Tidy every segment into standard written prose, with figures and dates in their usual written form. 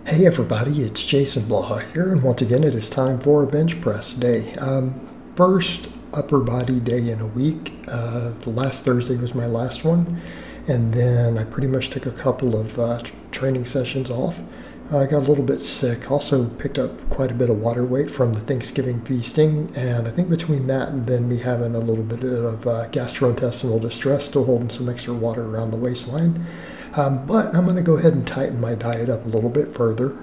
Hey everybody, it's Jason Blaha here, and once again it is time for a bench press day. First upper body day in a week. Last Thursday was my last one, and then I pretty much took a couple of training sessions off. I got a little bit sick, also picked up quite a bit of water weight from the Thanksgiving feasting, and I think between that and then me having a little bit of gastrointestinal distress, still holding some extra water around the waistline. But I'm going to go ahead and tighten my diet up a little bit further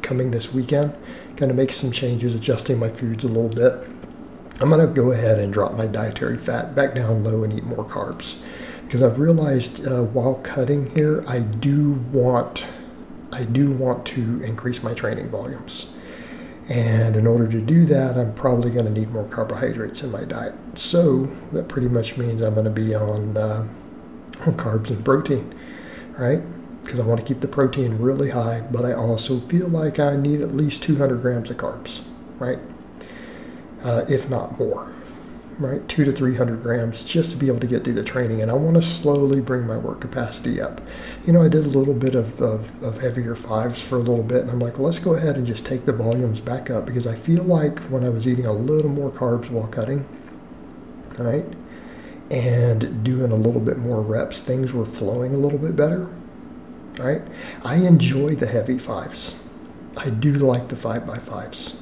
coming this weekend. Going to make some changes, adjusting my foods a little bit. I'm going to go ahead and drop my dietary fat back down low and eat more carbs. Because I've realized while cutting here, I do want to increase my training volumes. And in order to do that, I'm probably going to need more carbohydrates in my diet. So that pretty much means I'm going to be on carbs and protein, right? Because I want to keep the protein really high, but I also feel like I need at least 200 grams of carbs, right? If not more, right? 200 to 300 grams just to be able to get through the training. And I want to slowly bring my work capacity up. You know, I did a little bit of heavier fives for a little bit, and I'm like, let's go ahead and just take the volumes back up, because I feel like when I was eating a little more carbs while cutting, right, and doing a little bit more reps, things were flowing a little bit better, right? I enjoy the heavy fives. I do like the 5x5s,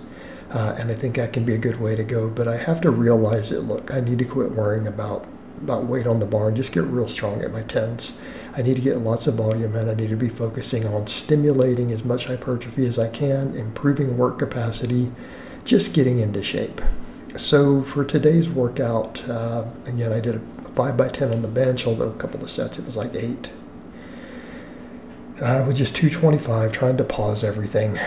and I think that can be a good way to go, but I have to realize that, look, I need to quit worrying about weight on the bar and just get real strong at my 10s. I need to get lots of volume, and I need to be focusing on stimulating as much hypertrophy as I can, improving work capacity, just getting into shape. So for today's workout, again, I did a 5x10 on the bench, although a couple of sets it was like 8. With just 225, trying to pause everything.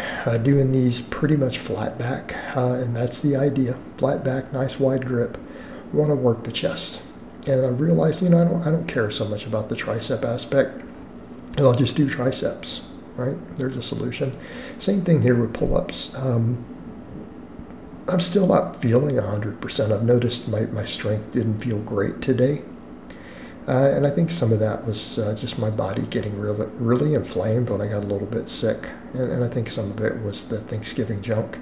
Doing these pretty much flat back, and that's the idea. Flat back, nice wide grip. Want to work the chest. And I realized, you know, I don't care so much about the tricep aspect, and I'll just do triceps, right? There's a solution. Same thing here with pull-ups. I'm still not feeling 100%. I've noticed my strength didn't feel great today. And I think some of that was just my body getting really inflamed when I got a little bit sick. And I think some of it was the Thanksgiving junk.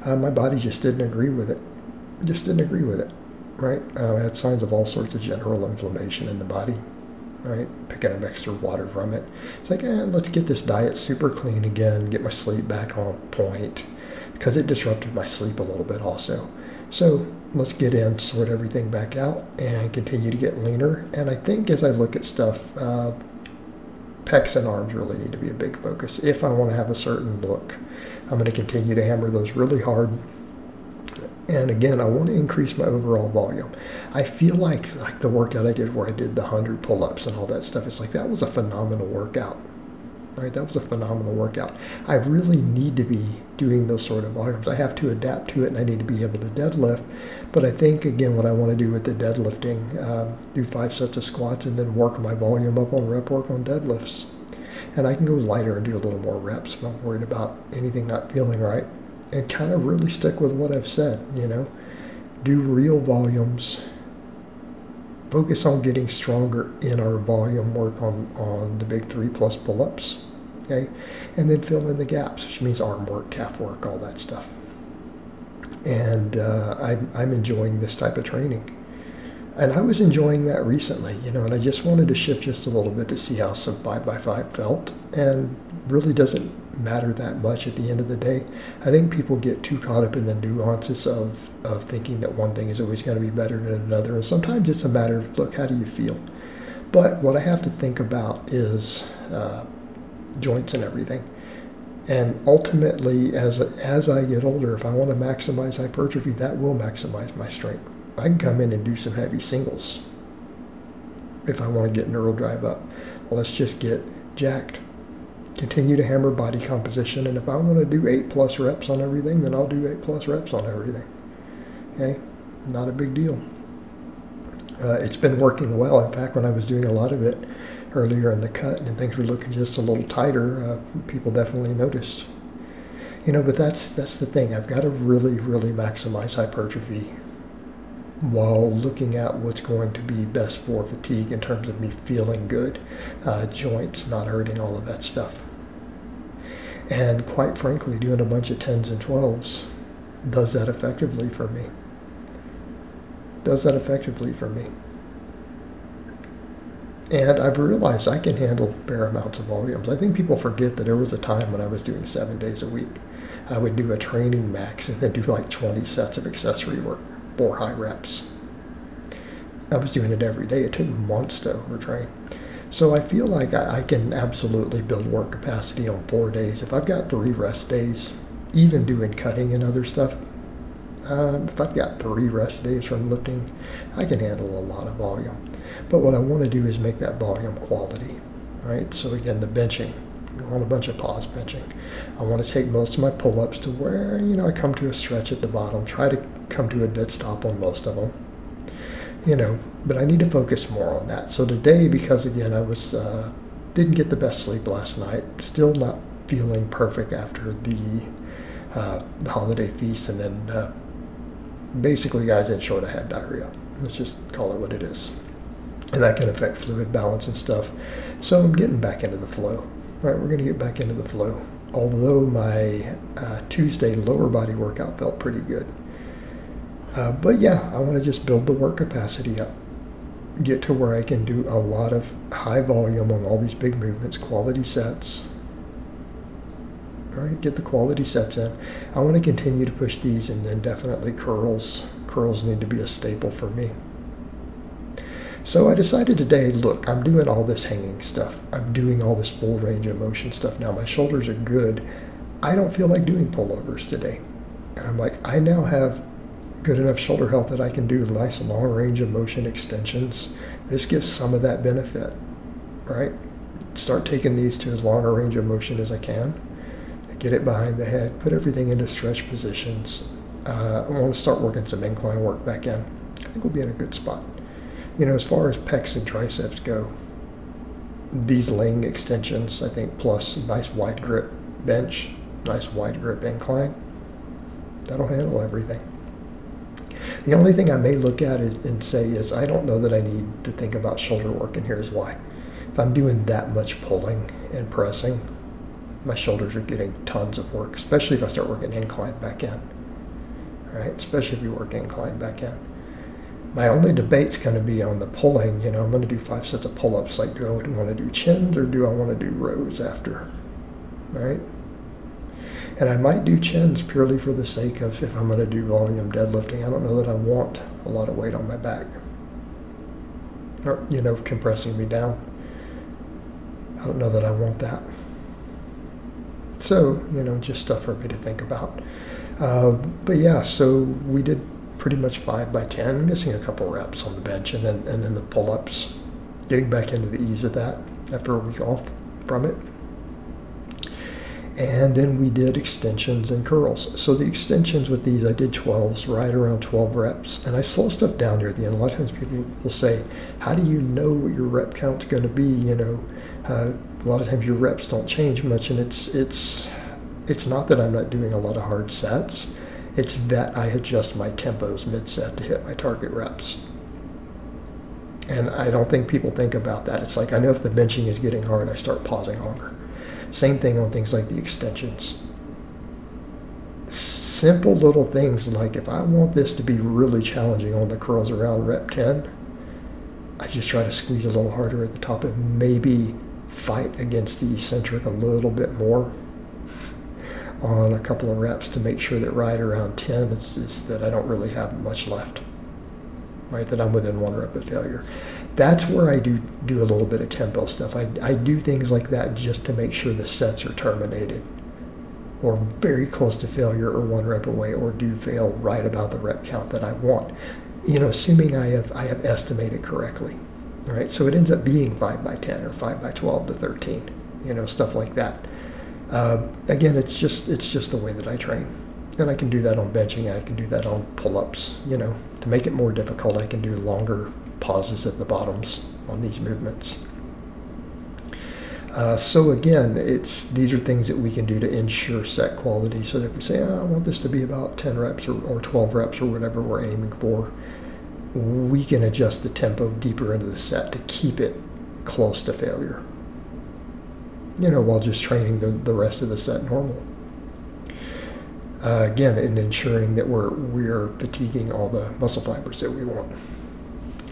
My body just didn't agree with it. Just didn't agree with it, right? I had signs of all sorts of general inflammation in the body, right? Picking up extra water from it. It's like, let's get this diet super clean again, get my sleep back on point, because it disrupted my sleep a little bit also. So let's get in, sort everything back out, and continue to get leaner. And I think as I look at stuff, pecs and arms really need to be a big focus. If I want to have a certain look, I'm going to continue to hammer those really hard. And again, I want to increase my overall volume. I feel like the workout I did where I did the 100 pull-ups and all that stuff, it's like that was a phenomenal workout. Right, that was a phenomenal workout. I really need to be doing those sort of volumes. I have to adapt to it, and I need to be able to deadlift. But I think, again, what I want to do with the deadlifting, do 5 sets of squats and then work my volume up on rep work on deadlifts. And I can go lighter and do a little more reps if I'm worried about anything not feeling right. And kind of really stick with what I've said, you know. Do real volumes. Focus on getting stronger in our volume work on the big 3+ pull-ups, okay? And then fill in the gaps, which means arm work, calf work, all that stuff. And I'm enjoying this type of training. And I was enjoying that recently, you know, and I just wanted to shift just a little bit to see how some 5x5 felt, and really doesn't matter that much at the end of the day. I think people get too caught up in the nuances of thinking that one thing is always going to be better than another, and sometimes it's a matter of, look, how do you feel? But what I have to think about is joints and everything. And ultimately, as I get older, if I want to maximize hypertrophy, that will maximize my strength. I can come in and do some heavy singles if I want to get neural drive up. Well, let's just get jacked. Continue to hammer body composition, and if I want to do 8+ reps on everything, then I'll do 8+ reps on everything. Okay, not a big deal. It's been working well. In fact, when I was doing a lot of it earlier in the cut and things were looking just a little tighter, people definitely noticed. You know, but that's the thing. I've got to really maximize hypertrophy while looking at what's going to be best for fatigue in terms of me feeling good, joints not hurting, all of that stuff. And quite frankly, doing a bunch of 10s and 12s does that effectively for me. Does that effectively for me. And I've realized I can handle fair amounts of volumes. I think people forget that there was a time when I was doing 7 days a week. I would do a training max and then do like 20 sets of accessory work, 4 high reps. I was doing it every day. It took months to overtrain. So I feel like I can absolutely build work capacity on 4 days. If I've got 3 rest days, even doing cutting and other stuff, if I've got 3 rest days from lifting, I can handle a lot of volume. But what I want to do is make that volume quality, right? So again, the benching, I want a bunch of pause benching. I want to take most of my pull-ups to where, I come to a stretch at the bottom, try to come to a dead stop on most of them. But I need to focus more on that. So today, because again, I was didn't get the best sleep last night, still not feeling perfect after the holiday feast, and then basically, guys, in short, I had diarrhea. Let's just call it what it is. And that can affect fluid balance and stuff. So I'm getting back into the flow. All right, we're going to get back into the flow. Although my Tuesday lower body workout felt pretty good. But yeah, I want to just build the work capacity up. Get to where I can do a lot of high volume on all these big movements, quality sets. All right, get the quality sets in. I want to continue to push these, and then definitely curls. Curls need to be a staple for me. So I decided today, look, I'm doing all this hanging stuff. I'm doing all this full range of motion stuff now. My shoulders are good. I don't feel like doing pullovers today. And I'm like, I now have good enough shoulder health that I can do nice long range of motion extensions. This gives some of that benefit, right? Start taking these to as long a range of motion as I can. Get it behind the head, put everything into stretch positions. I want to start working some incline work back in. I think we'll be in a good spot. As far as pecs and triceps go, these laying extensions, I think, plus nice wide grip bench, nice wide grip incline, that'll handle everything. The only thing I may look at it and say is I don't know that I need to think about shoulder work, and here's why. If I'm doing that much pulling and pressing, my shoulders are getting tons of work, especially if I start working incline back in. All right, especially if you work incline back in. My only debate's going to be on the pulling. I'm going to do 5 sets of pull-ups. Like, do I want to do chins or do I want to do rows after? All right. And I might do chins purely for the sake of if I'm going to do volume deadlifting. I don't know that I want a lot of weight on my back, or compressing me down. I don't know that I want that. So just stuff for me to think about. But yeah, so we did pretty much 5 by 10, missing a couple reps on the bench, and then the pull-ups, getting back into the ease of that after a week off from it. And then we did extensions and curls. So the extensions with these, I did 12s, right around 12 reps, and I slow stuff down near the end. A lot of times people will say, how do you know what your rep count's going to be? A lot of times your reps don't change much, and it's not that I'm not doing a lot of hard sets. It's that I adjust my tempos mid-set to hit my target reps. And I don't think people think about that. It's like, I know if the benching is getting hard, I start pausing longer. Same thing on things like the extensions. Simple little things like, if I want this to be really challenging on the curls around rep 10, I just try to squeeze a little harder at the top and maybe fight against the eccentric a little bit more on a couple of reps to make sure that right around 10 is that I don't really have much left, right? That I'm within 1 rep of failure. That's where I do a little bit of tempo stuff. I do things like that just to make sure the sets are terminated or very close to failure or 1 rep away, or do fail right about the rep count that I want. Assuming I have estimated correctly, right? So it ends up being 5 by 10 or 5 by 12 to 13, stuff like that. Again, it's just the way that I train, and I can do that on benching. I can do that on pull-ups. To make it more difficult, I can do longer pauses at the bottoms on these movements. So again, these are things that we can do to ensure set quality. So that if we say, I want this to be about 10 reps or 12 reps or whatever we're aiming for, we can adjust the tempo deeper into the set to keep it close to failure. while just training the rest of the set normal. Again, in ensuring that we're fatiguing all the muscle fibers that we want.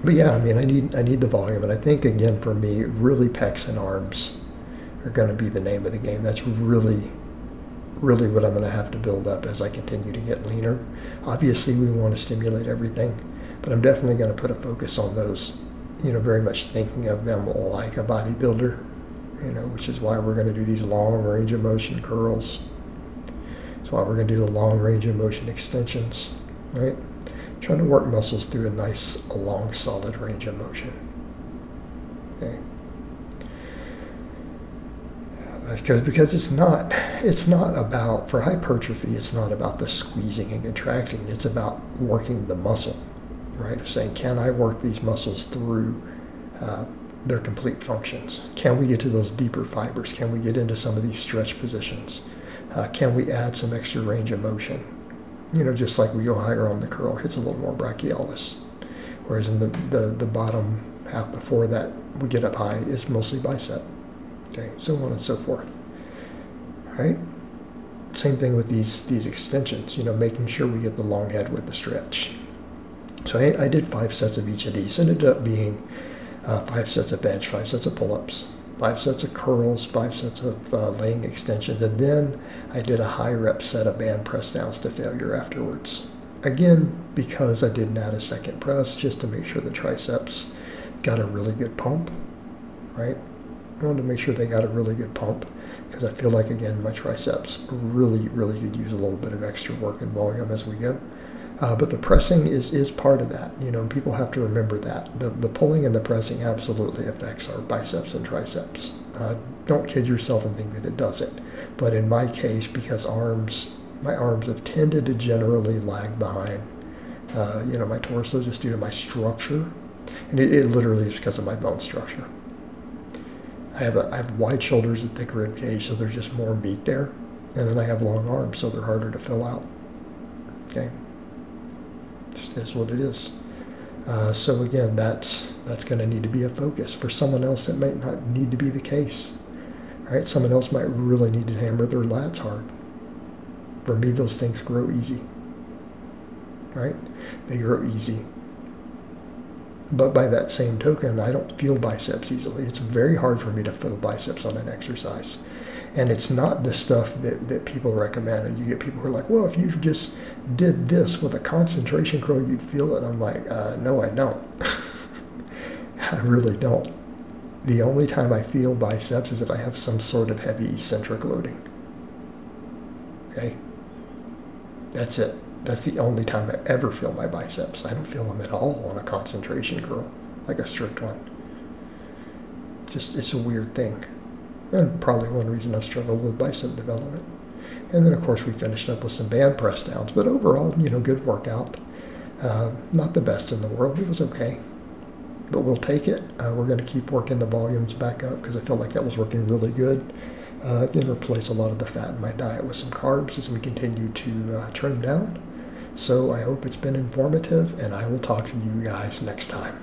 But yeah, I mean, I need the volume, and I think again for me, really pecs and arms are going to be the name of the game. That's really what I'm going to have to build up as I continue to get leaner. Obviously, we want to stimulate everything, but I'm definitely going to put a focus on those. Very much thinking of them like a bodybuilder. Which is why we're going to do these long range of motion curls. That's why we're going to do the long range of motion extensions, right? Trying to work muscles through a nice, long, solid range of motion. Okay. Because it's not about, for hypertrophy, it's not about the squeezing and contracting. It's about working the muscle, right? Saying, can I work these muscles through their complete functions? Can we get to those deeper fibers? Can we get into some of these stretch positions? Can we add some extra range of motion? Just like we go higher on the curl, hits a little more brachialis. Whereas in the bottom half before that, we get up high, it's mostly bicep. Okay, so on and so forth. All right? Same thing with these extensions, making sure we get the long head with the stretch. So I did 5 sets of each of these. It ended up being 5 sets of bench, 5 sets of pull-ups, 5 sets of curls, 5 sets of laying extensions, and then I did a high rep set of band press downs to failure afterwards. Again, because I didn't add a second press, just to make sure the triceps got a really good pump, right? I wanted to make sure they got a really good pump, because I feel like, again, my triceps really could use a little bit of extra work and volume as we go. But the pressing is part of that. People have to remember that. The pulling and the pressing absolutely affects our biceps and triceps. Don't kid yourself and think that it doesn't. But in my case, because my arms have tended to generally lag behind, my torso, just due to my structure. And it literally is because of my bone structure. I have wide shoulders and thick rib cage, so there's just more meat there. And then I have long arms, so they're harder to fill out. Okay. Is what it is. So again, that's going to need to be a focus. For someone else, that might not need to be the case. All right, someone else might really need to hammer their lats hard. For me, those things grow easy. Right? They grow easy. But by that same token, I don't feel biceps easily. It's very hard for me to feel biceps on an exercise. And it's not the stuff that people recommend. And you get people who are like, well, if you just did this with a concentration curl, you'd feel it. And I'm like, no, I don't. I really don't. The only time I feel biceps is if I have some sort of heavy eccentric loading. Okay? That's it. That's the only time I ever feel my biceps. I don't feel them at all on a concentration curl, like a strict one. It's a weird thing. And probably one reason I've struggled with bicep development. And then, of course, we finished up with some band press downs. But overall, good workout. Not the best in the world. It was okay. But we'll take it. We're going to keep working the volumes back up because I feel like that was working really good. Again, replace a lot of the fat in my diet with some carbs as we continue to trim down. So I hope it's been informative, and I will talk to you guys next time.